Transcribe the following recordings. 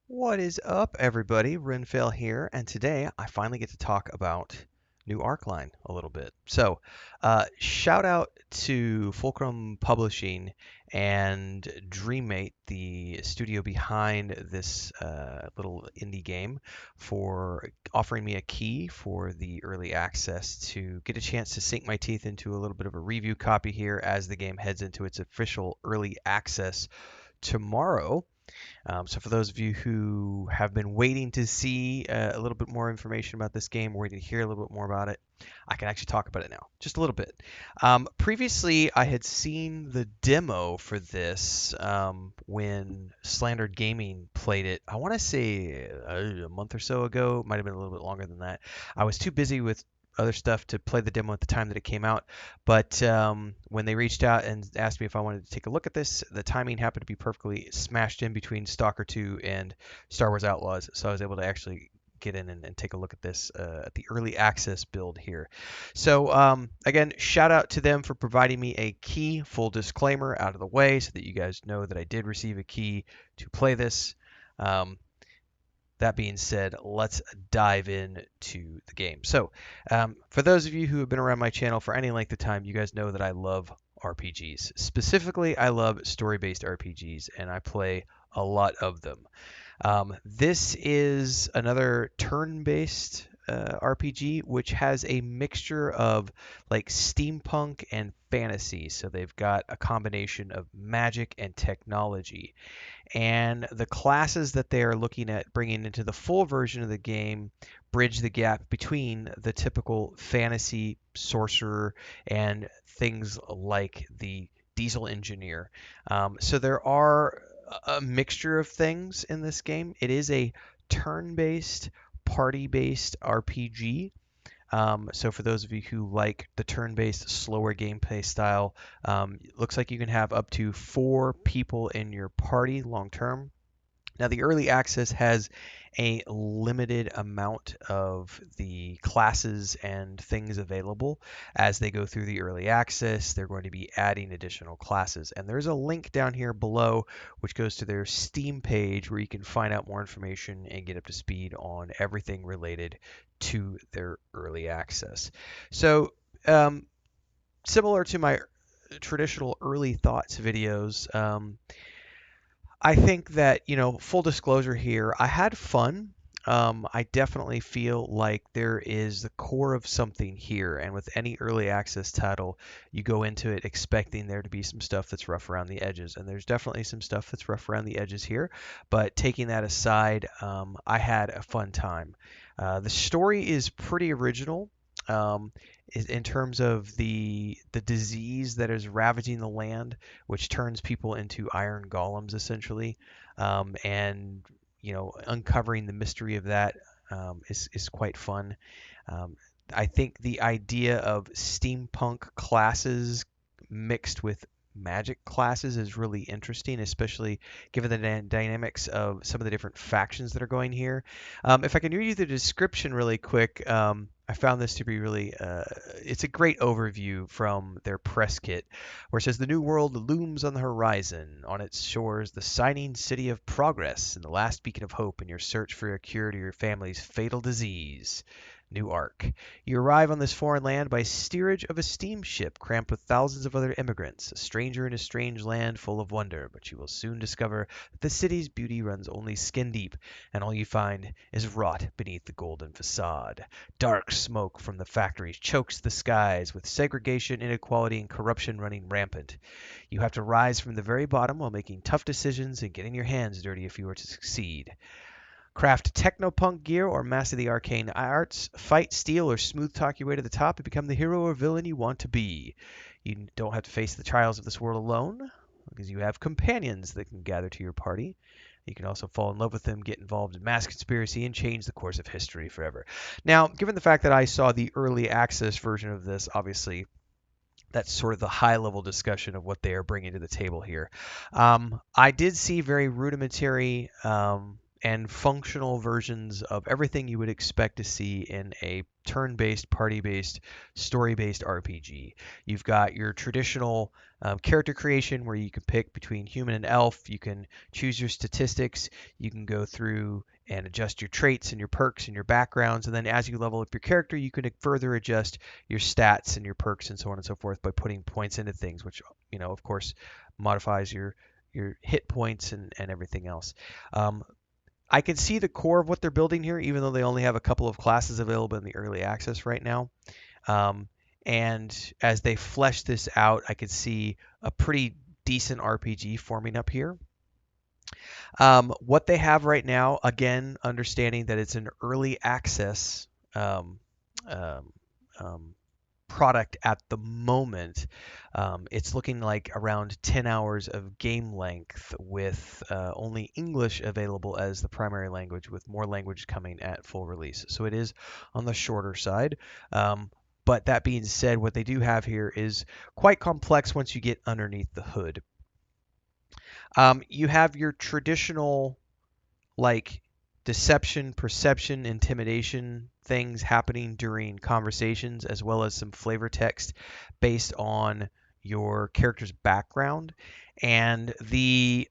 What is up, everybody? Renfail here, and today I finally get to talk about new Arcline a little bit. Shout out to Fulqrum Publishing and Dreammate, the studio behind this little indie game, for offering me a key for the early access to get a chance to sink my teeth into a little bit of a review copy here as the game heads into its official early access tomorrow. So for those of you who have been waiting to see a little bit more information about this game, waiting to hear a little bit more about it, I can actually talk about it now, just a little bit. Previously, I had seen the demo for this when Slandered Gaming played it. I want to say a month or so ago, might have been a little bit longer than that. I was too busy with other stuff to play the demo at the time that it came out. But when they reached out and asked me if I wanted to take a look at this, the timing happened to be perfectly smashed in between Stalker 2 and Star Wars Outlaws, so I was able to actually get in and take a look at this at the early access build here. Again, shout out to them for providing me a key. Full disclaimer out of the way so that you guys know that I did receive a key to play this. Um, that being said, let's dive into the game. For those of you who have been around my channel for any length of time, you guys know that I love RPGs. Specifically, I love story-based RPGs, and I play a lot of them. This is another turn-based RPG, which has a mixture of like steampunk and fantasy. So they've got a combination of magic and technology. And the classes that they are looking at bringing into the full version of the game bridge the gap between the typical fantasy sorcerer and things like the diesel engineer. So there are a mixture of things in this game. It is a turn-based, party-based RPG. So for those of you who like the turn-based, slower gameplay style, it looks like you can have up to 4 people in your party long term. Now, the early access has a limited amount of the classes and things available. As they go through the early access, they're going to be adding additional classes. And there's a link down here below which goes to their Steam page where you can find out more information and get up to speed on everything related to their early access. So, um, similar to my traditional early thoughts videos, I think that, full disclosure here, I had fun. I definitely feel like there is the core of something here. And with any early access title, you go into it expecting there to be some stuff that's rough around the edges. And there's definitely some stuff that's rough around the edges here. But taking that aside, I had a fun time. The story is pretty original. Um, in terms of the disease that is ravaging the land, which turns people into iron golems essentially, and uncovering the mystery of that is quite fun. Um, I think the idea of steampunk classes mixed with magic classes is really interesting, especially given the dynamics of some of the different factions that are going here. If I can read you the description really quick, I found this to be really, it's a great overview from their press kit, where it says the new world looms on the horizon. On its shores, the shining city of progress and the last beacon of hope in your search for a cure to your family's fatal disease. New Ark. You arrive on this foreign land by steerage of a steamship cramped with thousands of other immigrants, a stranger in a strange land full of wonder, but you will soon discover that the city's beauty runs only skin deep, and all you find is rot beneath the golden facade. Dark smoke from the factories chokes the skies, with segregation, inequality, and corruption running rampant. You have to rise from the very bottom while making tough decisions and getting your hands dirty if you are to succeed. Craft technopunk gear or master the arcane arts, fight, steal, or smooth talk your way to the top and become the hero or villain you want to be. You don't have to face the trials of this world alone, because you have companions that can gather to your party. You can also fall in love with them, get involved in mass conspiracy, and change the course of history forever. Now, given the fact that I saw the early access version of this, obviously that's sort of the high level discussion of what they are bringing to the table here. I did see very rudimentary and functional versions of everything you would expect to see in a turn-based, party-based, story-based RPG. You've got your traditional character creation where you can pick between human and elf. You can choose your statistics. You can go through and adjust your traits and your perks and your backgrounds. And then as you level up your character, you can further adjust your stats and your perks and so on and so forth by putting points into things, which, of course, modifies your hit points and everything else. Um, I can see the core of what they're building here, even though they only have a couple of classes available in the early access right now. Um, and as they flesh this out, I could see a pretty decent RPG forming up here. What they have right now, again, understanding that it's an early access um, um, um, product at the moment. It's looking like around 10 hours of game length with only English available as the primary language, with more language coming at full release. So it is on the shorter side. But that being said, what they do have here is quite complex once you get underneath the hood. You have your traditional like deception, perception, intimidation things happening during conversations, as well as some flavor text based on your character's background. And this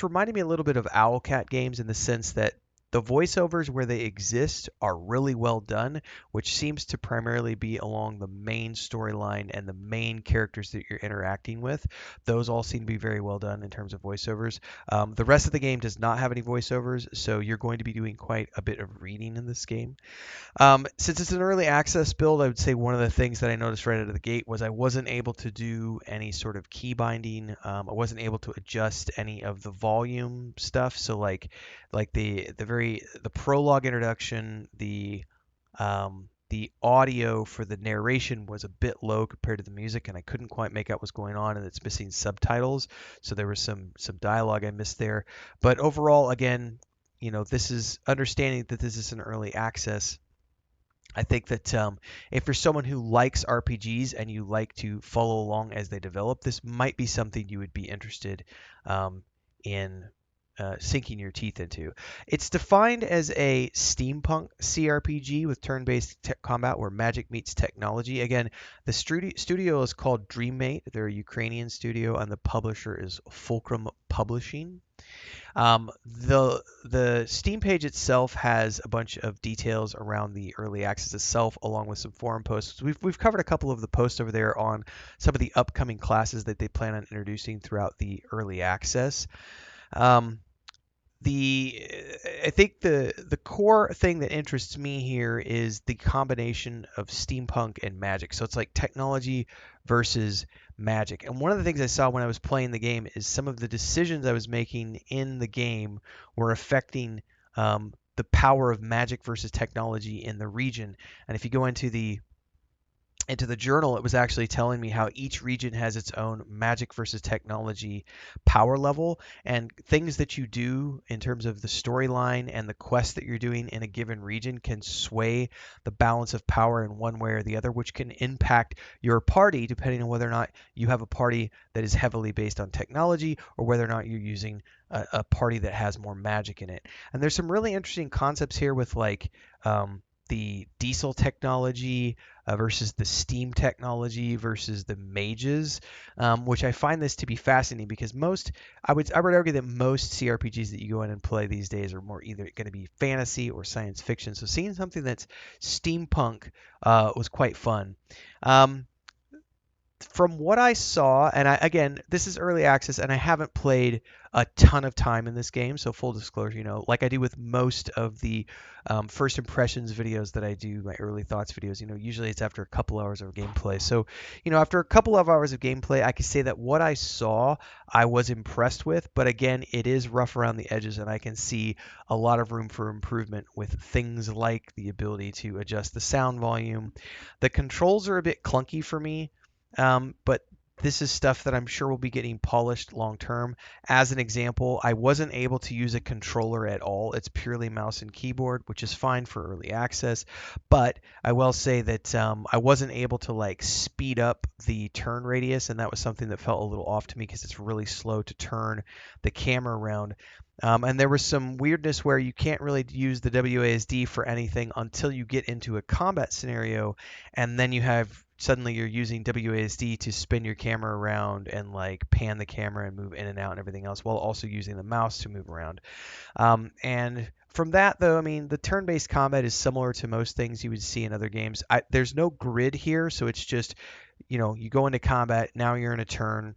reminded me a little bit of Owlcat games in the sense that the voiceovers where they exist are really well done, which seems to primarily be along the main storyline and the main characters that you're interacting with. Those all seem to be very well done in terms of voiceovers. The rest of the game does not have any voiceovers, so you're going to be doing quite a bit of reading in this game. Since it's an early access build, I would say one of the things that I noticed right out of the gate was I wasn't able to do any sort of key binding. I wasn't able to adjust any of the volume stuff. So like the prologue introduction, the audio for the narration was a bit low compared to the music, and I couldn't quite make out what's going on, and it's missing subtitles. So there was some dialogue I missed there. But overall, again, this is understanding that this is an early access. I think that if you're someone who likes RPGs and you like to follow along as they develop, this might be something you would be interested in sinking your teeth into. It's defined as a steampunk CRPG with turn-based combat where magic meets technology. Again, the studio is called Dreammate. They're a Ukrainian studio, and the publisher is Fulqrum Publishing. The Steam page itself has a bunch of details around the early access itself, along with some forum posts. We've covered a couple of the posts over there on some of the upcoming classes that they plan on introducing throughout the early access. Um, the I think the core thing that interests me here is the combination of steampunk and magic. So it's like technology versus magic. And one of the things I saw when I was playing the game is some of the decisions I was making in the game were affecting the power of magic versus technology in the region. And if you go into the journal, it was actually telling me how each region has its own magic versus technology power level, and things that you do in terms of the storyline and the quest that you're doing in a given region can sway the balance of power in one way or the other, which can impact your party depending on whether or not you have a party that is heavily based on technology or whether or not you're using a party that has more magic in it. And there's some really interesting concepts here with the diesel technology versus the steam technology versus the mages, which I find this to be fascinating because I would argue that most CRPGs that you go in and play these days are more either going to be fantasy or science fiction. So seeing something that's steampunk was quite fun. Um, from what I saw, and again, this is early access, and I haven't played a ton of time in this game. So full disclosure, like I do with most of the first impressions videos that I do, my early thoughts videos, usually it's after a couple hours of gameplay. So, after a couple of hours of gameplay, I can say that what I saw, I was impressed with. But again, it is rough around the edges, and I can see a lot of room for improvement with things like the ability to adjust the sound volume. The controls are a bit clunky for me. But this is stuff that I'm sure will be getting polished long term. As an example, I wasn't able to use a controller at all. It's purely mouse and keyboard, which is fine for early access. But I will say that I wasn't able to speed up the turn radius, and that was something that felt a little off to me because it's really slow to turn the camera around. And there was some weirdness where you can't really use the WASD for anything until you get into a combat scenario, and then you have suddenly you're using WASD to spin your camera around and like pan the camera and move in and out and everything else, while also using the mouse to move around. And from that, though, I mean, the turn-based combat is similar to most things you would see in other games. There's no grid here, so it's just, you go into combat, now you're in a turn,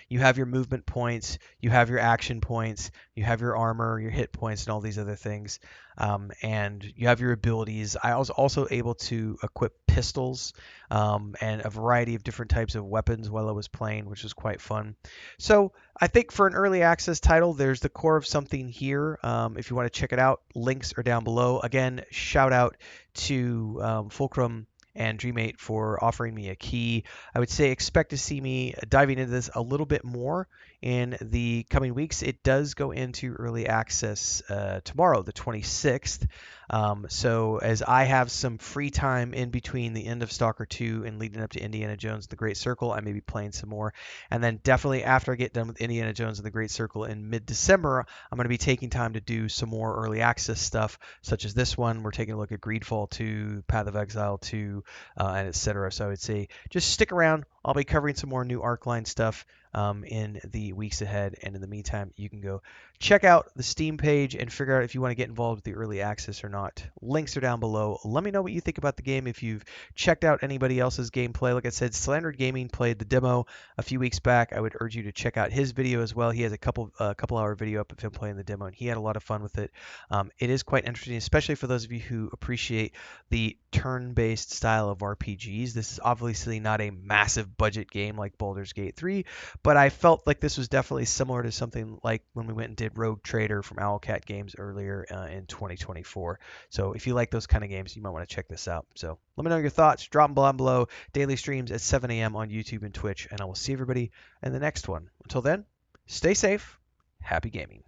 you have your movement points, you have your action points, you have your armor, your hit points, and all these other things. And you have your abilities. I was also able to equip pistols and a variety of different types of weapons while I was playing, which was quite fun. So I think for an early access title, there's the core of something here. If you want to check it out, links are down below. Again, shout out to Fulqrum and Dream8 for offering me a key. I would say expect to see me diving into this a little bit more in the coming weeks. It does go into early access tomorrow, the 26th. So as I have some free time in between the end of Stalker 2 and leading up to Indiana Jones and the Great Circle, I may be playing some more. And then definitely after I get done with Indiana Jones and the Great Circle in mid-December, I'm going to be taking time to do some more early access stuff, such as this one. We're taking a look at Greedfall 2, Path of Exile 2, and etc. So I would say just stick around. I'll be covering some more new Arcline stuff in the weeks ahead. And in the meantime, you can go check out the Steam page and figure out if you want to get involved with the early access or not. Links are down below. Let me know what you think about the game. If you've checked out anybody else's gameplay, like I said, Slandered Gaming played the demo a few weeks back. I would urge you to check out his video as well. He has a couple hour video up of him playing the demo, and he had a lot of fun with it. It is quite interesting, especially for those of you who appreciate the turn-based style of RPGs. This is obviously not a massive budget game like Baldur's Gate 3, but I felt like this was definitely similar to something like when we went and did Rogue Trader from Owlcat Games earlier in 2024. So if you like those kind of games, you might want to check this out. So let me know your thoughts. Drop them below. Daily streams at 7 a.m. on YouTube and Twitch, and I will see everybody in the next one. Until then, stay safe. Happy gaming.